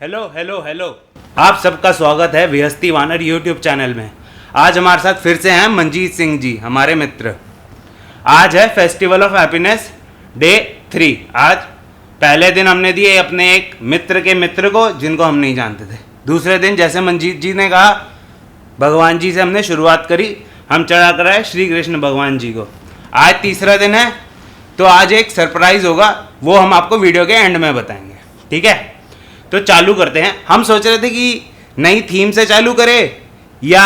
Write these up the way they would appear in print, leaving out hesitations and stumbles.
Hello hello hello, आप सबका स्वागत है विहस्ती वानर यूट्यूब चैनल में। आज हमारे साथ फिर से हैं मंजीत सिंह जी, हमारे मित्र। आज है फेस्टिवल ऑफ हैप्पीनेस डे 3। आज पहले दिन हमने दिए अपने एक मित्र के मित्र को जिनको हम नहीं जानते थे। दूसरे दिन जैसे मंजीत जी ने कहा, भगवान जी से हमने शुरुआत करी, हम चढ़ा कर आए श्री कृष्ण भगवान जी को। आज तीसरा दिन है, तो आज एक सरप्राइज होगा, वो हम आपको वीडियो के एंड में बताएंगे। ठीक है, तो चालू करते हैं। हम सोच रहे थे कि नई थीम से चालू करें, या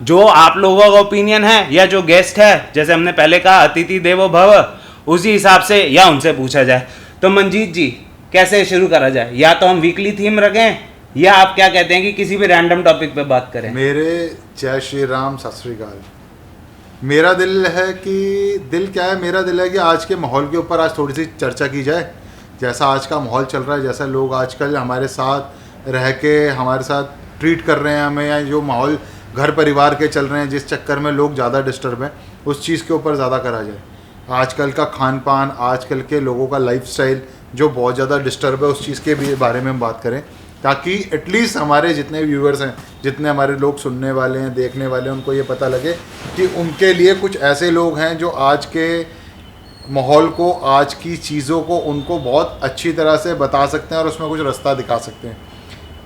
जो आप लोगों का ओपिनियन है, या जो गेस्ट है, जैसे हमने पहले कहा अतिथि देवो भव, उसी हिसाब से या उनसे पूछा जाए। तो मंजीत जी, कैसे शुरू करा जाए? या तो हम वीकली थीम रखें, या आप क्या कहते हैं कि किसी भी रैंडम टॉपिक पे बात करें? मेरे जय श्री राम, सत श्री अकाल। मेरा दिल है कि आज के माहौल के ऊपर आज थोड़ी सी चर्चा की जाए। जैसा आज का माहौल चल रहा है, जैसा लोग आजकल हमारे साथ रह के हमारे साथ ट्रीट कर रहे हैं हमें, या जो माहौल घर परिवार के चल रहे हैं, जिस चक्कर में लोग ज़्यादा डिस्टर्ब हैं, उस चीज़ के ऊपर ज़्यादा करा जाए। आजकल का खान पान, आजकल के लोगों का लाइफस्टाइल जो बहुत ज़्यादा डिस्टर्ब है, उस चीज़ के भी बारे में हम बात करें, ताकि एटलीस्ट हमारे जितने व्यूअर्स हैं, जितने हमारे लोग सुनने वाले हैं, देखने वाले हैं, उनको ये पता लगे कि उनके लिए कुछ ऐसे लोग हैं जो आज के माहौल को, आज की चीज़ों को उनको बहुत अच्छी तरह से बता सकते हैं और उसमें कुछ रास्ता दिखा सकते हैं,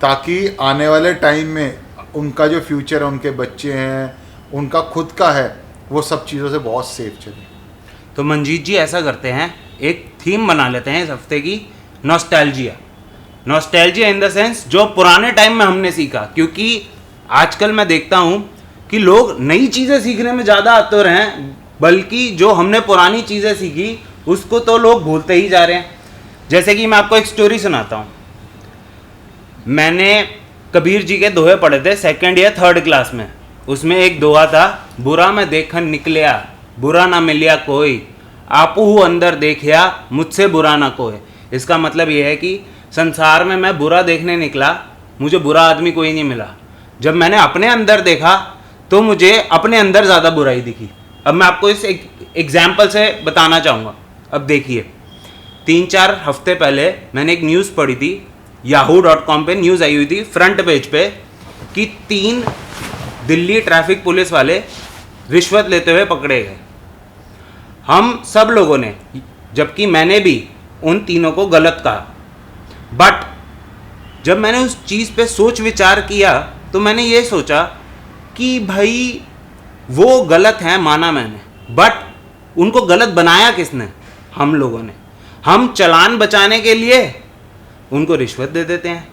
ताकि आने वाले टाइम में उनका जो फ्यूचर है, उनके बच्चे हैं, उनका खुद का है, वो सब चीज़ों से बहुत सेफ चले। तो मंजीत जी, ऐसा करते हैं, एक थीम बना लेते हैं इस हफ्ते की, नॉस्टैल्जिया इन द सेंस जो पुराने टाइम में हमने सीखा। क्योंकि आजकल मैं देखता हूँ कि लोग नई चीज़ें सीखने में ज़्यादा आतुर हैं, बल्कि जो हमने पुरानी चीज़ें सीखी उसको तो लोग भूलते ही जा रहे हैं। जैसे कि मैं आपको एक स्टोरी सुनाता हूँ। मैंने कबीर जी के दोहे पढ़े थे 2nd या 3rd क्लास में। उसमें एक दोहा था, बुरा मैं देखन निकलिया, बुरा ना मिलिया कोई, आपू अंदर देखिया, मुझसे बुरा ना कोई। इसका मतलब ये है कि संसार में मैं बुरा देखने निकला, मुझे बुरा आदमी कोई नहीं मिला। जब मैंने अपने अंदर देखा तो मुझे अपने अंदर ज़्यादा बुराई दिखी। अब मैं आपको इस एग्जाम्पल से बताना चाहूँगा। अब देखिए, 3-4 हफ्ते पहले मैंने एक न्यूज़ पढ़ी थी, yahoo.com पे न्यूज़ आई हुई थी फ्रंट पेज पे, कि 3 दिल्ली ट्रैफिक पुलिस वाले रिश्वत लेते हुए पकड़े गए। हम सब लोगों ने, जबकि मैंने भी उन तीनों को गलत कहा, बट जब मैंने उस चीज़ पे सोच विचार किया तो मैंने ये सोचा कि भाई वो गलत हैं, माना मैंने, बट उनको गलत बनाया किसने? हम लोगों ने। हम चालान बचाने के लिए उनको रिश्वत दे देते हैं।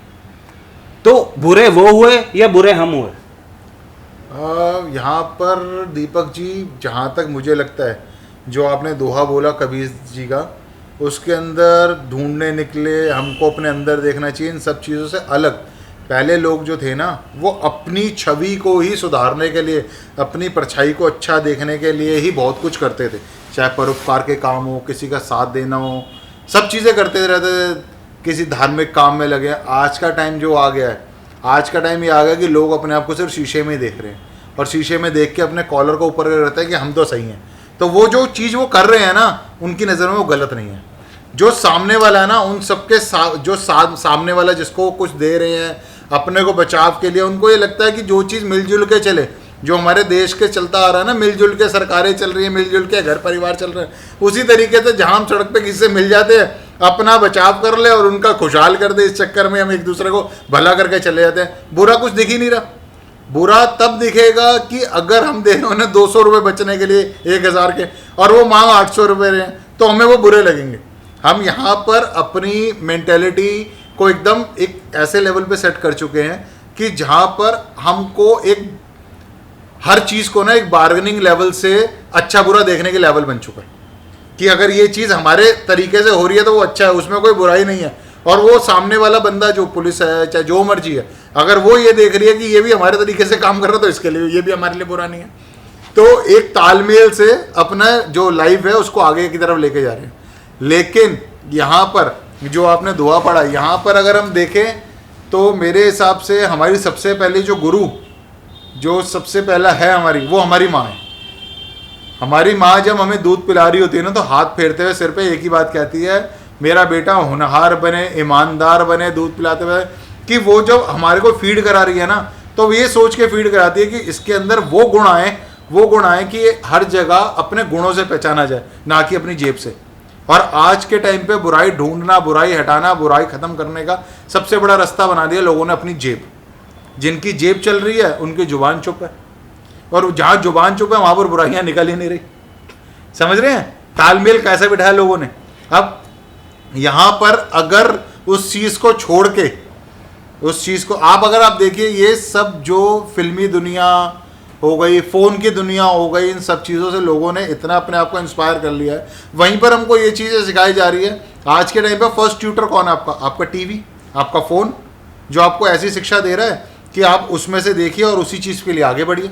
तो बुरे वो हुए या बुरे हम हुए? यहाँ पर दीपक जी, जहाँ तक मुझे लगता है, जो आपने दोहा बोला कबीर जी का, उसके अंदर ढूंढने निकले, हमको अपने अंदर देखना चाहिए। इन सब चीज़ों से अलग पहले लोग जो थे ना, वो अपनी छवि को ही सुधारने के लिए, अपनी परछाई को अच्छा देखने के लिए ही बहुत कुछ करते थे। चाहे परोपकार के काम हो, किसी का साथ देना हो, सब चीज़ें करते रहते थे, किसी धार्मिक काम में लगे। आज का टाइम जो आ गया है, आज का टाइम ये आ गया कि लोग अपने आप को सिर्फ शीशे में ही देख रहे हैं, और शीशे में देख के अपने कॉलर को ऊपर रहता है कि हम तो सही हैं। तो वो जो चीज़ वो कर रहे हैं ना, उनकी नज़र में वो गलत नहीं है। जो सामने वाला है ना, उन सबके सामने वाला जिसको कुछ दे रहे हैं अपने को बचाव के लिए, उनको ये लगता है कि जो चीज़ मिलजुल के चले, जो हमारे देश के चलता आ रहा है ना, मिलजुल के सरकारें चल रही है, मिलजुल के घर परिवार चल रहे हैं, उसी तरीके से जहाँ हम सड़क पे किसी से मिल जाते हैं, अपना बचाव कर ले और उनका खुशहाल कर दे, इस चक्कर में हम एक दूसरे को भला करके चले जाते हैं। बुरा कुछ दिख ही नहीं रहा। बुरा तब दिखेगा कि अगर हम दे रहे उन्हें 200 रुपये बचने के लिए 1000 के, और वो मांग 800 रुपये रहे हैं, तो हमें वो बुरे लगेंगे। हम यहाँ पर अपनी मेंटेलिटी को एकदम एक ऐसे लेवल पे सेट कर चुके हैं कि जहाँ पर हमको एक हर चीज़ को ना एक बार्गेनिंग लेवल से अच्छा बुरा देखने के लेवल बन चुका है, कि अगर ये चीज़ हमारे तरीके से हो रही है तो वो अच्छा है, उसमें कोई बुराई नहीं है। और वो सामने वाला बंदा, जो पुलिस है, चाहे जो मर्जी है, अगर वो ये देख रही है कि ये भी हमारे तरीके से काम कर रहा है, तो इसके लिए ये भी हमारे लिए बुरा नहीं है। तो एक तालमेल से अपना जो लाइफ है उसको आगे की तरफ लेके जा रहे हैं। लेकिन यहाँ पर जो आपने दुआ पढ़ा, यहाँ पर अगर हम देखें तो मेरे हिसाब से हमारी सबसे पहले जो गुरु, जो सबसे पहला है हमारी, वो हमारी माँ है। हमारी माँ जब हमें दूध पिला रही होती है ना, तो हाथ फेरते हुए सिर पे एक ही बात कहती है, मेरा बेटा होनहार बने, ईमानदार बने, दूध पिलाते हुए कि वो जब हमारे को फीड करा रही है ना, तो ये सोच के फीड कराती है कि इसके अंदर वो गुण आए कि ये हर जगह अपने गुणों से पहचाना जाए, ना कि अपनी जेब से। और आज के टाइम पे बुराई ढूंढना, बुराई हटाना, बुराई खत्म करने का सबसे बड़ा रास्ता बना दिया लोगों ने अपनी जेब। जिनकी जेब चल रही है उनकी जुबान चुप है, और जहां जुबान चुप है वहां पर बुराइयां निकल ही नहीं रही। समझ रहे हैं तालमेल कैसे बिठाया लोगों ने। अब यहां पर अगर उस चीज को छोड़ के, उस चीज को अगर आप देखिए, ये सब जो फिल्मी दुनिया हो गई, फोन की दुनिया हो गई, इन सब चीज़ों से लोगों ने इतना अपने आप को इंस्पायर कर लिया है। वहीं पर हमको ये चीज़ें सिखाई जा रही है। आज के टाइम पे फर्स्ट ट्यूटर कौन है आपका? आपका टीवी, आपका फ़ोन, जो आपको ऐसी शिक्षा दे रहा है कि आप उसमें से देखिए और उसी चीज़ के लिए आगे बढ़िए।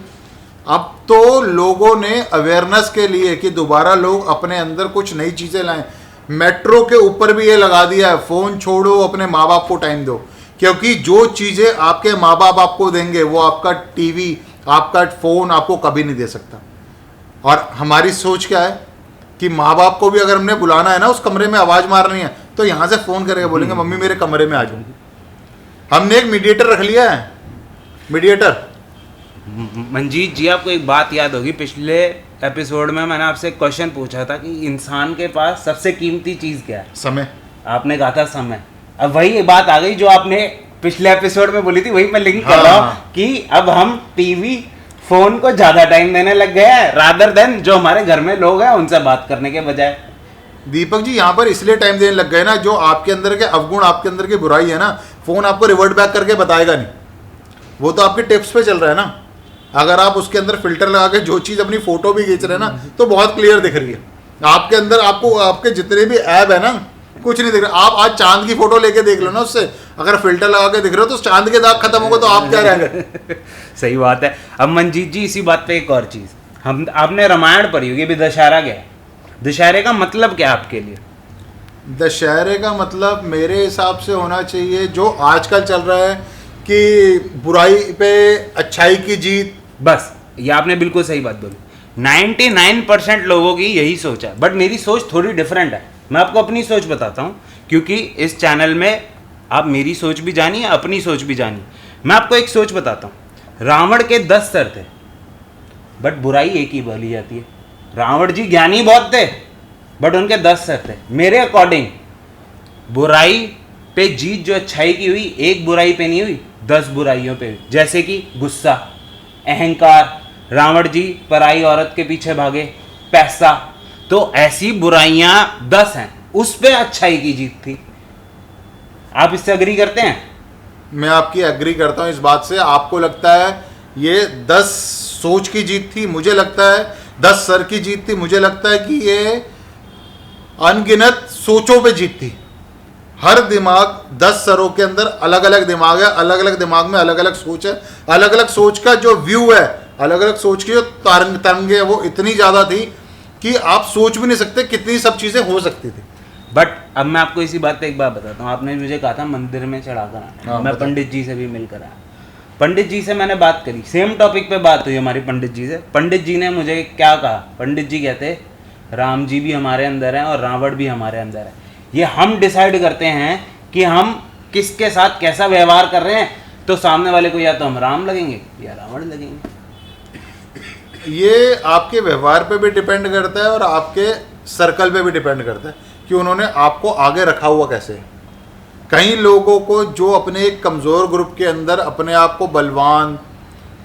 अब तो लोगों ने अवेयरनेस के लिए कि दोबारा लोग अपने अंदर कुछ नई चीज़ें लाएं, मेट्रो के ऊपर भी ये लगा दिया है, फ़ोन छोड़ो, अपने माँ बाप को टाइम दो। क्योंकि जो चीज़ें आपके माँ बाप आपको देंगे वो आपका टीवी, आपका फ़ोन आपको कभी नहीं दे सकता। और हमारी सोच क्या है कि माँ बाप को भी अगर हमने बुलाना है ना, उस कमरे में आवाज़ मारनी है, तो यहाँ से फ़ोन करके बोलेंगे मम्मी मेरे कमरे में आ जाओ। हमने एक मीडिएटर रख लिया है, मीडिएटर। मंजीत जी, आपको एक बात याद होगी, पिछले एपिसोड में मैंने आपसे क्वेश्चन पूछा था कि इंसान के पास सबसे कीमती चीज़ क्या है? समय। आपने कहा था समय। अब वही बात आ गई जो आपने पिछले एपिसोड में बोली थी, वही मैं लिंक कर रहा हूँ कि अब हम टीवी, फोन को ज्यादा टाइम देने लग गए हैं रादर देन जो हमारे घर में लोग हैं उनसे बात करने के बजाय। दीपक जी, यहाँ पर इसलिए टाइम देने लग गए ना, जो आपके अंदर के अवगुण, आपके अंदर की बुराई है ना, फोन आपको रिवर्ट बैक करके बताएगा नहीं। वो तो आपके टिप्स पे चल रहा है ना। अगर आप उसके अंदर फिल्टर लगा के जो चीज़ अपनी फोटो भी खींच रहे हैं ना, तो बहुत क्लियर दिख रही है आपके अंदर। आपको आपके जितने भी ऐप है ना, कुछ नहीं दिख रहा। आप आज चांद की फोटो लेके देख लो ना, उससे अगर फिल्टर लगा के दिख रहे हो तो चांद के दाग खत्म होगा, तो आप क्या रह गए। सही बात है। अब मंजीत जी, इसी बात पे एक और चीज, हम आपने रामायण पढ़ी होगी, भी दशहरा क्या है? दशहरे का मतलब क्या आपके लिए? दशहरे का मतलब मेरे हिसाब से होना चाहिए जो आजकल चल रहा है कि बुराई पे अच्छाई की जीत। बस, ये आपने बिल्कुल सही बात बोली। 99% लोगों की यही सोच है, बट मेरी सोच थोड़ी डिफरेंट है। मैं आपको अपनी सोच बताता हूँ, क्योंकि इस चैनल में आप मेरी सोच भी जानिए, अपनी सोच भी जानिए। मैं आपको एक सोच बताता हूँ। रावण के 10 सर थे, बट बुराई एक ही बोली जाती है। रावण जी ज्ञानी बहुत थे, बट उनके 10 सर थे। मेरे अकॉर्डिंग बुराई पे जीत जो अच्छाई की हुई, एक बुराई पे नहीं हुई, 10 बुराइयों पे हुई। जैसे कि गुस्सा, अहंकार, रावण जी पराई औरत के पीछे भागे, पैसा, तो ऐसी बुराइयां 10 हैं, उस पे अच्छाई की जीत थी। आप इससे अग्री करते हैं? मैं आपकी एग्री करता हूं इस बात से। आपको लगता है ये 10 सोच की जीत थी, मुझे लगता है 10 सर की जीत थी। मुझे लगता है कि ये अनगिनत सोचों पे जीत थी। हर दिमाग, 10 सरों के अंदर अलग अलग दिमाग है, अलग अलग दिमाग में अलग अलग सोच है, अलग अलग सोच का जो व्यू है, अलग अलग सोच की जो तरंगे है, वो इतनी ज़्यादा थी कि आप सोच भी नहीं सकते कितनी सब चीज़ें हो सकती थी। बट अब मैं आपको इसी बात पे एक बात बताता हूँ। आपने मुझे कहा था मंदिर में चढ़ाकर आना, मैं पंडित जी से भी मिलकर आया। पंडित जी से मैंने बात करी, सेम टॉपिक पे बात हुई हमारी पंडित जी से। पंडित जी ने मुझे क्या कहा? पंडित जी कहते राम जी भी हमारे अंदर हैं और रावण भी हमारे अंदर है। ये हम डिसाइड करते हैं कि हम किसके साथ कैसा व्यवहार कर रहे हैं, तो सामने वाले को या तो हम राम लगेंगे या रावण लगेंगे। ये आपके व्यवहार पे भी डिपेंड करता है और आपके सर्कल पे भी डिपेंड करता है कि उन्होंने आपको आगे रखा हुआ कैसे है। कई लोगों को जो अपने एक कमज़ोर ग्रुप के अंदर अपने आप को बलवान,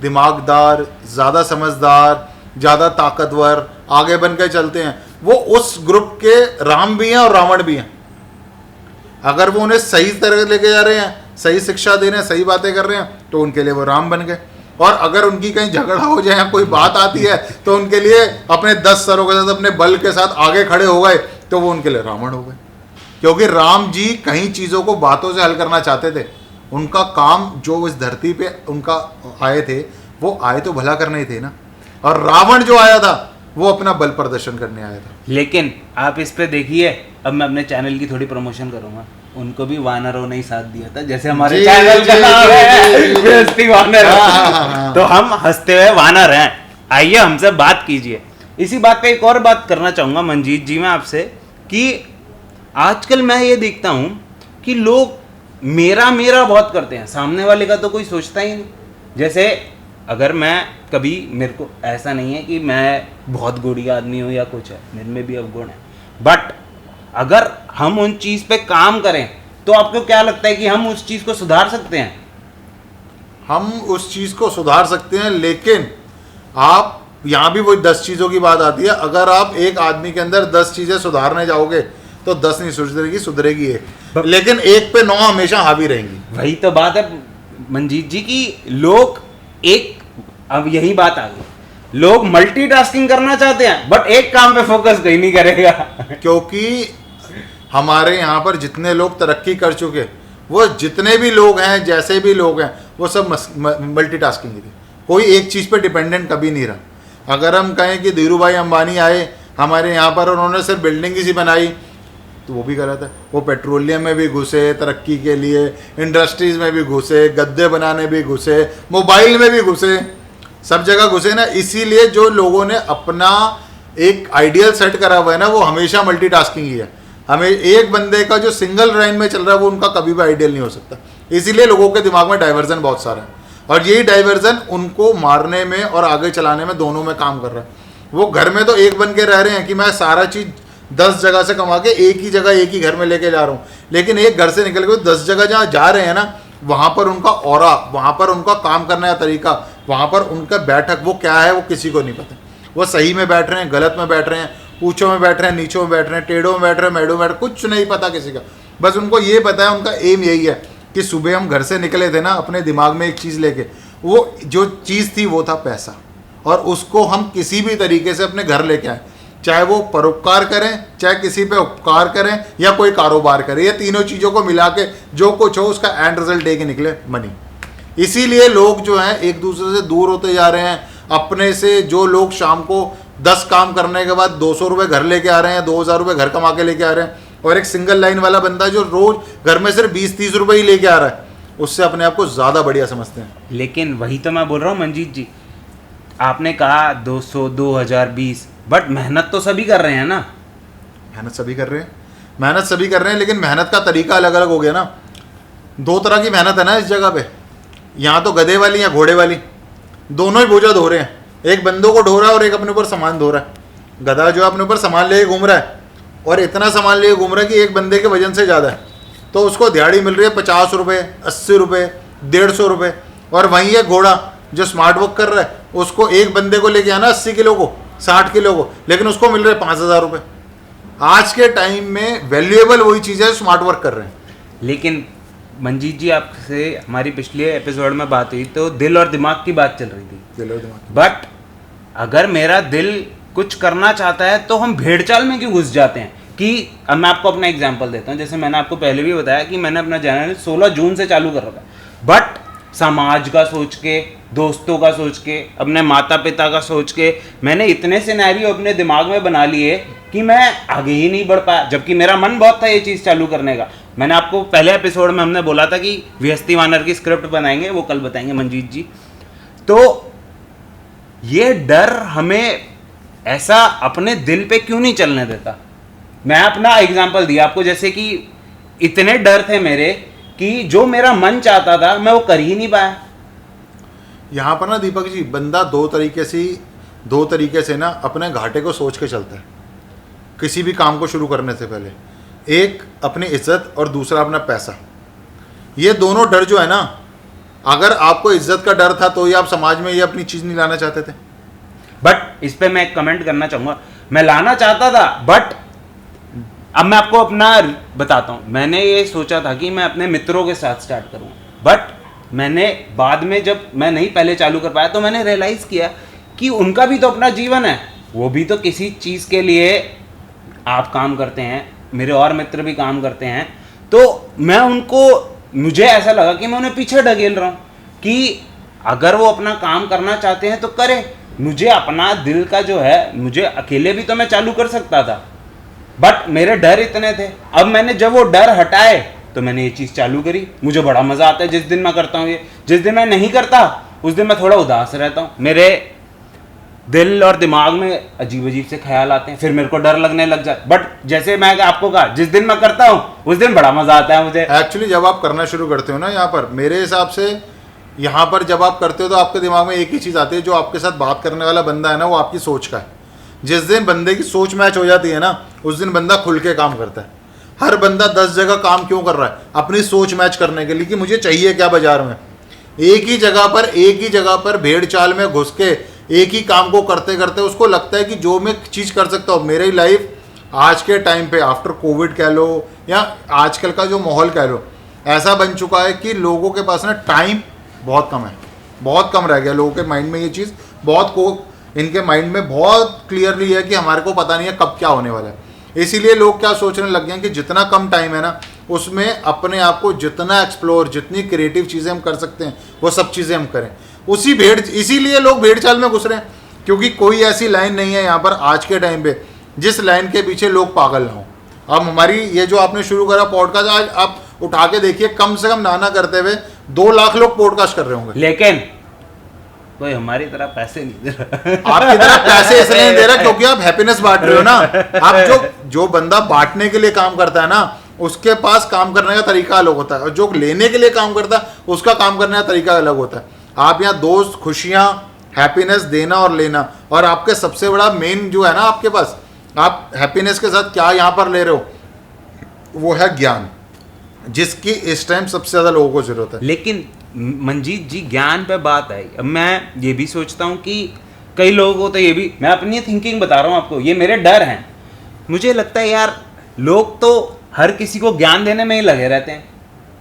दिमागदार, ज़्यादा समझदार, ज़्यादा ताकतवर आगे बन के चलते हैं, वो उस ग्रुप के राम भी हैं और रावण भी हैं। अगर वो उन्हें सही तरह लेके जा रहे हैं, सही शिक्षा दे रहे हैं, सही बातें कर रहे हैं, तो उनके लिए वो राम बन गए। और अगर उनकी कहीं झगड़ा हो जाए या कोई बात आती है तो उनके लिए अपने 10 सरों के साथ, अपने बल के साथ आगे खड़े हो गए, तो वो उनके लिए रावण हो गए। क्योंकि राम जी कई चीज़ों को बातों से हल करना चाहते थे। उनका काम जो इस धरती पे उनका आए थे, वो आए तो भला करने ही थे ना। और रावण जो आया था वो अपना बल प्रदर्शन करने आया था। लेकिन आप इस पे देखिए, अब मैं अपने चैनल की थोड़ी प्रमोशन करूंगा। उनको भी वानरों ने ही साथ दिया था, जैसे हमारे चैनल का नाम है बेइज्जती वानर। तो हम हंसते हुए वानर हैं। आइए हमसे बात कीजिए। इसी बात पे एक और बात करना चाहूंगा मंजीत जी मैं आपसे, कि आजकल मैं ये देखता हूं कि लोग मेरा मेरा बहुत करते हैं, सामने वाले का तो कोई सोचता ही नहीं। जैसे अगर मैं कभी, मेरे को ऐसा नहीं है कि मैं बहुत गुड़ी आदमी हूँ या कुछ है, मेरे में भी अवगुण है, बट अगर हम उन चीज़ पे काम करें तो आपको क्या लगता है कि हम उस चीज़ को सुधार सकते हैं? हम उस चीज़ को सुधार सकते हैं, लेकिन आप यहाँ भी वही 10 चीज़ों की बात आती है। अगर आप एक आदमी के अंदर 10 चीज़ें सुधारने जाओगे तो 10 नहीं सुधरेगी, सुधरेगी एक, लेकिन एक पे 9 हमेशा हावी रहेंगी। वही तो बात है मंजीत जी की लोग एक, अब यही बात आ गई, लोग मल्टीटास्किंग करना चाहते हैं बट एक काम पे फोकस कहीं नहीं करेगा। क्योंकि हमारे यहाँ पर जितने लोग तरक्की कर चुके, वो जितने भी लोग हैं, जैसे भी लोग हैं, वो सब मल्टीटास्किंग ही थे, कोई एक चीज़ पे डिपेंडेंट कभी नहीं रहा। अगर हम कहें कि धीरू भाई अंबानी आए हमारे यहाँ पर, उन्होंने सिर्फ बिल्डिंग ही सी बनाई, तो वो भी गलत है। वो पेट्रोलियम में भी घुसे तरक्की के लिए, इंडस्ट्रीज़ में भी घुसे, गद्दे बनाने भी घुसे, मोबाइल में भी घुसे, सब जगह घुसे ना। इसीलिए जो लोगों ने अपना एक आइडियल सेट करा हुआ है ना, वो हमेशा मल्टीटास्किंग ही है। हमें एक बंदे का जो सिंगल लाइन में चल रहा है वो उनका कभी भी आइडियल नहीं हो सकता। इसीलिए लोगों के दिमाग में डाइवर्जन बहुत सारा है, और यही डाइवर्जन उनको मारने में और आगे चलाने में, दोनों में काम कर रहा है। वो घर में तो एक बन के रह रहे हैं कि मैं सारा चीज़ 10 जगह से कमा के एक ही जगह, एक ही घर में लेके जा रहा हूँ, लेकिन एक घर से निकल के 10 जगह जहाँ जा रहे हैं ना, वहाँ पर उनका ऑरा, वहाँ पर उनका काम करने का तरीका, वहाँ पर उनका बैठक वो क्या है वो किसी को नहीं पता। वो सही में बैठ रहे हैं, गलत में बैठ रहे हैं, ऊँचों में बैठ रहे हैं, नीचों में बैठ रहे हैं, टेढ़ों में बैठ रहे हैं, मेढ़ों में बैठ रहे हैं, कुछ नहीं पता किसी का। बस उनको ये पता है, उनका एम यही है कि सुबह हम घर से निकले थे ना अपने दिमाग में एक चीज़ लेके, वो जो चीज़ थी वो था पैसा, और उसको हम किसी भी तरीके से अपने घर लेके आए, चाहे वो परोपकार करें, चाहे किसी पे उपकार करें, या कोई कारोबार करें, ये तीनों चीज़ों को मिला के जो कुछ हो उसका एंड रिजल्ट दे के निकले मनी। इसीलिए लोग जो हैं एक दूसरे से दूर होते जा रहे हैं अपने से। जो लोग शाम को 10 काम करने के बाद 200 रुपये घर लेके आ रहे हैं, 2000 रुपये घर कमा के लेके आ रहे हैं, और एक सिंगल लाइन वाला बंदा जो रोज घर में सिर्फ 20-30 रुपये ही लेके आ रहा है, उससे अपने आप को ज़्यादा बढ़िया समझते हैं। लेकिन वही तो मैं बोल रहा हूँ मंजीत जी, आपने कहा 200, 2020, बट मेहनत तो सभी कर रहे हैं ना। मेहनत सभी कर रहे हैं, मेहनत सभी कर रहे हैं, लेकिन मेहनत का तरीका अलग अलग हो गया ना। 2 तरह की मेहनत है ना इस जगह पे, यहाँ तो गधे वाली या घोड़े वाली, दोनों ही बोझा धो रहे हैं। एक बंदों को ढो रहा है और एक अपने ऊपर सामान धो रहा है। गधा जो है अपने ऊपर सामान लेके घूम रहा है, और इतना सामान लेके घूम रहा है कि एक बंदे के वजन से ज़्यादा है, तो उसको दिहाड़ी मिल रही है 50 रुपये, 80 रुपये, 150 रुपये। और वहीं ये घोड़ा जो स्मार्ट वर्क कर रहा है, उसको एक बंदे को लेके आना 80 किलो को, 60 किलो को, लेकिन उसको मिल रहे 5000 रुपये। आज के टाइम में वैल्यूएबल वही चीज़ है स्मार्ट वर्क कर रहे हैं। लेकिन मंजीत जी, आपसे हमारी पिछले एपिसोड में बात हुई तो दिल और दिमाग की बात चल रही थी। दिल और दिमाग, बट अगर मेरा दिल कुछ करना चाहता है तो हम भेड़चाल में क्यों घुस जाते हैं? कि अब मैं आपको अपना एग्जांपल देता हूँ। जैसे मैंने आपको पहले भी बताया कि मैंने अपना चैनल 16 जून से चालू कर रखा है, बट समाज का सोच के, दोस्तों का सोच के, अपने माता पिता का सोच के मैंने इतने सिनेरियो अपने दिमाग में बना लिए कि मैं आगे ही नहीं बढ़ पाया, जबकि मेरा मन बहुत था ये चीज़ चालू करने का। मैंने आपको पहले एपिसोड में हमने बोला था कि विहस्ती वानर की स्क्रिप्ट बनाएंगे, वो कल बताएंगे मंजीत जी। तो ये डर हमें ऐसा अपने दिल पे क्यों नहीं चलने देता? मैं अपना एग्जांपल दिया आपको, जैसे कि इतने डर थे मेरे कि जो मेरा मन चाहता था मैं वो कर ही नहीं पाया। यहाँ पर ना दीपक जी, बंदा दो तरीके से ना अपने घाटे को सोच के चलता है किसी भी काम को शुरू करने से पहले। एक अपनी इज्जत और दूसरा अपना पैसा। ये दोनों डर जो है ना, अगर आपको इज्जत का डर था तो ये आप समाज में ये अपनी चीज़ नहीं लाना चाहते थे। बट इस पे मैं कमेंट करना चाहूँगा, मैं लाना चाहता था, बट अब मैं आपको अपना बताता हूँ। मैंने ये सोचा था कि मैं अपने मित्रों के साथ स्टार्ट करूँ, बट मैंने बाद में जब मैं नहीं पहले चालू कर पाया तो मैंने रियलाइज़ किया कि उनका भी तो अपना जीवन है, वो भी तो किसी चीज़ के लिए आप काम करते हैं, मेरे और मित्र भी काम करते हैं। तो मैं मुझे ऐसा लगा कि मैं उन्हें पीछे ढकेल रहा हूँ कि अगर वो अपना काम करना चाहते हैं तो करें। मुझे अपना दिल का जो है, मुझे अकेले भी तो मैं चालू कर सकता था, बट मेरे डर इतने थे। अब मैंने जब वो डर हटाए तो मैंने ये चीज़ चालू करी। मुझे बड़ा मज़ा आता है जिस दिन मैं करता हूँ ये। जिस दिन मैं नहीं करता उस दिन मैं थोड़ा उदास रहता हूँ। मेरे दिल और दिमाग में अजीब अजीब से ख्याल आते हैं, फिर मेरे को डर लगने लग जाता। बट जैसे मैं आपको कहा, जिस दिन मैं करता हूँ उस दिन बड़ा मजा आता है मुझे। एक्चुअली जब आप करना शुरू करते हो ना, यहाँ पर मेरे हिसाब से यहाँ पर जब आप करते हो तो आपके दिमाग में एक ही चीज़ आती है, जो आपके साथ बात करने वाला बंदा है ना, वो आपकी सोच का है। जिस दिन बंदे की सोच मैच हो जाती है ना, उस दिन बंदा खुल के काम करता है। हर बंदा 10 जगह काम क्यों कर रहा है? अपनी सोच मैच करने के लिए कि मुझे चाहिए क्या बाजार में। एक ही जगह पर भेड़ चाल में घुस के एक ही काम को करते करते उसको लगता है कि जो मैं चीज़ कर सकता हूँ। मेरी लाइफ आज के टाइम पे आफ्टर कोविड कह लो या आजकल का जो माहौल कह लो, ऐसा बन चुका है कि लोगों के पास ना टाइम बहुत कम है, बहुत कम रह गया। लोगों के माइंड में ये चीज़ इनके माइंड में बहुत क्लियरली है कि हमारे को पता नहीं है कब क्या होने वाला है। इसीलिए लोग क्या सोचने लग गए हैं कि जितना कम टाइम है ना, उसमें अपने आप को जितना एक्सप्लोर, जितनी क्रिएटिव चीज़ें हम कर सकते हैं वो सब चीज़ें हम करें। इसीलिए लोग भेड़ चाल में घुस रहे हैं, क्योंकि कोई ऐसी लाइन नहीं है यहाँ पर आज के टाइम पे जिस लाइन के पीछे लोग पागल ना हो। अब हमारी ये जो आपने शुरू करा पॉडकास्ट, आज आप उठा के देखिए, कम से कम नाना करते हुए 2 लाख लोग पॉडकास्ट कर रहे होंगे, लेकिन कोई हमारी तरह पैसे नहीं दे रहा। आपकी तरह पैसे इसलिए नहीं दे रहा क्योंकि आप हैप्पीनेस बांट रहे हो ना। आप जो बंदा बांटने के लिए काम करता है ना, उसके पास काम करने का तरीका अलग होता है, और जो लेने के लिए काम करता है उसका काम करने का तरीका अलग होता है। आप यहाँ दोस्त, खुशियाँ, हैप्पीनेस देना और लेना, और आपके सबसे बड़ा मेन जो है ना आपके पास, आप हैप्पीनेस के साथ क्या यहाँ पर ले रहे हो, वो है ज्ञान, जिसकी इस टाइम सबसे ज़्यादा लोगों को जरूरत है। लेकिन मंजीत जी, ज्ञान पे बात आई। अब मैं ये भी सोचता हूँ कि कई लोगों को तो ये भी, मैं अपनी थिंकिंग बता रहा हूँ आपको, ये मेरे डर हैं। मुझे लगता है यार, लोग तो हर किसी को ज्ञान देने में ही लगे रहते हैं,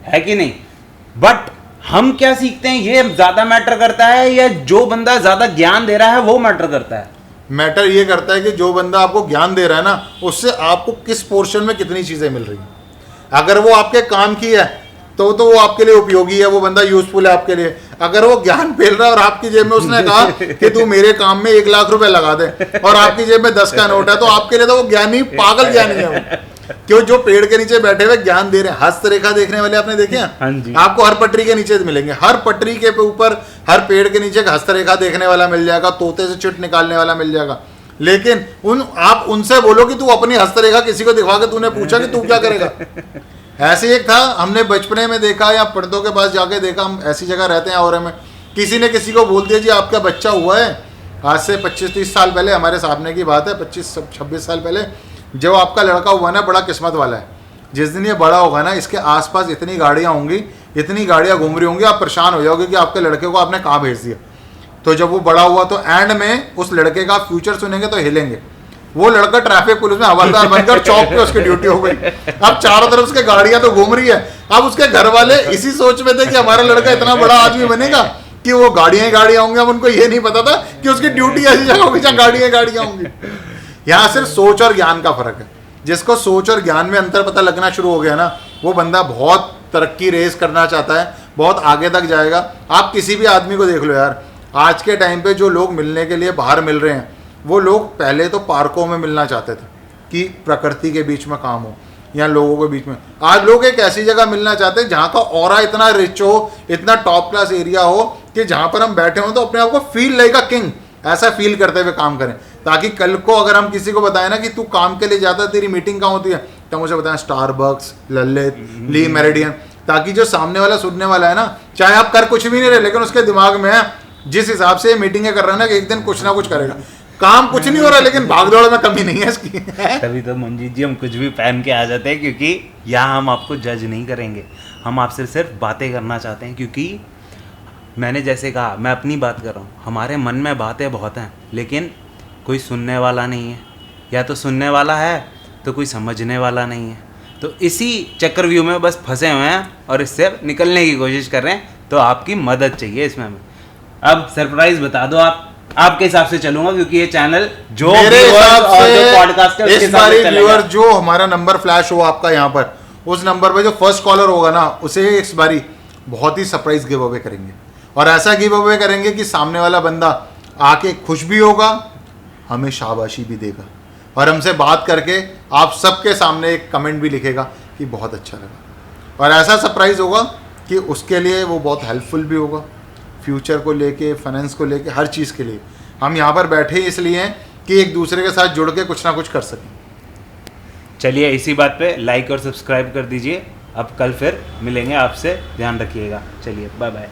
है कि नहीं? बट हम क्या सीखते हैं ये ज़्यादा मैटर करता है, या जो बंदा ज़्यादा ज्ञान दे रहा है वो मैटर करता है? मैटर ये करता है कि जो बंदा आपको ज्ञान दे रहा है ना, उससे आपको किस पोर्शन में कितनी चीज़ें मिल रही हैं। अगर वो आपके काम की है तो वो आपके लिए उपयोगी है, वो बंदा यूजफुल है आपके लिए। अगर वो ज्ञान फैल रहा है और आपकी जेब में उसने कहा कि तू मेरे काम में 1 लाख रुपए लगा दे, और आपकी जेब में 10 का नोट है, तो आपके लिए तो वो ज्ञानी, पागल ज्ञानी है वो। क्यों? जो पेड़ के नीचे बैठे हुए ज्ञान दे रहे हैं। हस्तरेखा देखने वाले आपने देखे हैं? हाँ जी। आपको हर पटरी के नीचे मिलेंगे, हर पटरी के ऊपर, हर पेड़ के नीचे एक हस्तरेखा देखने वाला मिल जाएगा, तोते से चिट निकालने वाला मिल जाएगा। लेकिन आप उनसे बोलो कि तू अपनी हस्तरेखा किसी को दिखवा के तूने पूछा कि तू क्या करेगा? ऐसे एक था, हमने बचपने में देखा या पर्दों के पास जाके देखा, हम ऐसी जगह रहते हैं और में किसी ने किसी को बोल दिया जी आपका बच्चा हुआ है। आज से 25-30 साल पहले, हमारे सामने की बात है, 25-26 साल पहले, जो आपका लड़का हुआ ना, बड़ा किस्मत वाला है। जिस दिन ये बड़ा होगा ना, इसके आसपास इतनी गाड़ियाँ होंगी, इतनी गाड़ियाँ घूम रही होंगी, आप परेशान हो जाओगे कि आपके लड़के को आपने कहाँ भेज दिया। तो जब वो बड़ा हुआ तो एंड में उस लड़के का फ्यूचर सुनेंगे तो हिलेंगे। वो लड़का ट्रैफिक पुलिस में हवलदार बनकर चौक पे उसकी ड्यूटी हो गई। अब चारों तरफ उसके गाड़ियां तो घूम रही है। अब उसके घर वाले इसी सोच में थे कि हमारा लड़का इतना बड़ा आदमी बनेगा कि वो गाड़ियां होंगी। अब उनको ये नहीं पता था कि उसकी ड्यूटी ऐसी जगह होगी जहाँ गाड़ियां होंगी। यहाँ सिर्फ सोच और ज्ञान का फर्क है। जिसको सोच और ज्ञान में अंतर पता लगना शुरू हो गया ना, वो बंदा बहुत तरक्की रेस करना चाहता है, बहुत आगे तक जाएगा। आप किसी भी आदमी को देख लो यार, आज के टाइम पे जो लोग मिलने के लिए बाहर मिल रहे हैं, वो लोग पहले तो पार्कों में मिलना चाहते थे कि प्रकृति के बीच में काम हो या लोगों के बीच में। आज लोग एक ऐसी जगह मिलना चाहते हैं जहाँ का ऑरा इतना रिच हो, इतना टॉप क्लास एरिया हो कि जहाँ पर हम बैठे हो तो अपने आप को फील लाइक अ किंग, ऐसा फील करते हुए काम करें। ताकि कल को अगर हम किसी को बताएं ना कि तू काम के लिए जाता है, तेरी मीटिंग कहाँ होती है, तो मुझे बताएं स्टारबक्स, ललित, ली मेरिडियन। ताकि जो सामने वाला सुनने वाला है ना, चाहे आप कर कुछ भी नहीं रहे, लेकिन उसके दिमाग में है जिस हिसाब से मीटिंगें कर रहा है ना कि एक दिन कुछ ना कुछ करेगा। काम कुछ नहीं हो रहा, लेकिन भागदौड़ में कमी नहीं है इसकी। तभी तो मंजीत जी हम कुछ भी पहन के आ जाते हैं, क्योंकि यहाँ हम आपको जज नहीं करेंगे, हम आपसे सिर्फ बातें करना चाहते हैं। क्योंकि मैंने जैसे कहा, मैं अपनी बात कर रहा हूँ, हमारे मन में बातें बहुत हैं, लेकिन कोई सुनने वाला नहीं है, या तो सुनने वाला है तो कोई समझने वाला नहीं है। तो इसी चक्रव्यूह में बस फंसे हुए हैं और इससे निकलने की कोशिश कर रहे हैं। तो आपकी मदद चाहिए इसमें हमें। अब सरप्राइज बता दो आप, आपके हिसाब से चलूंगा, क्योंकि ये चैनल जो मेरे हिसाब से पॉडकास्ट है इस बारी व्यूअर जो हमारा नंबर फ्लैश हो आपका यहाँ पर, उस नंबर पे जो फर्स्ट कॉलर होगा ना, उसे इस बारी बहुत ही सरप्राइज गिव अवे करेंगे। और ऐसा गिव अवे करेंगे कि सामने वाला बंदा आके खुश भी होगा, हमें शाबाशी भी देगा, और हमसे बात करके आप सबके सामने एक कमेंट भी लिखेगा कि बहुत अच्छा लगा। और ऐसा सरप्राइज होगा कि उसके लिए वो बहुत हेल्पफुल भी होगा, फ्यूचर को लेके, फाइनेंस को लेके, हर चीज़ के लिए हम यहाँ पर बैठे ही इसलिए हैं कि एक दूसरे के साथ जुड़ के कुछ ना कुछ कर सकें। चलिए इसी बात पे लाइक और सब्सक्राइब कर दीजिए। अब कल फिर मिलेंगे आपसे, ध्यान रखिएगा। चलिए बाय बाय।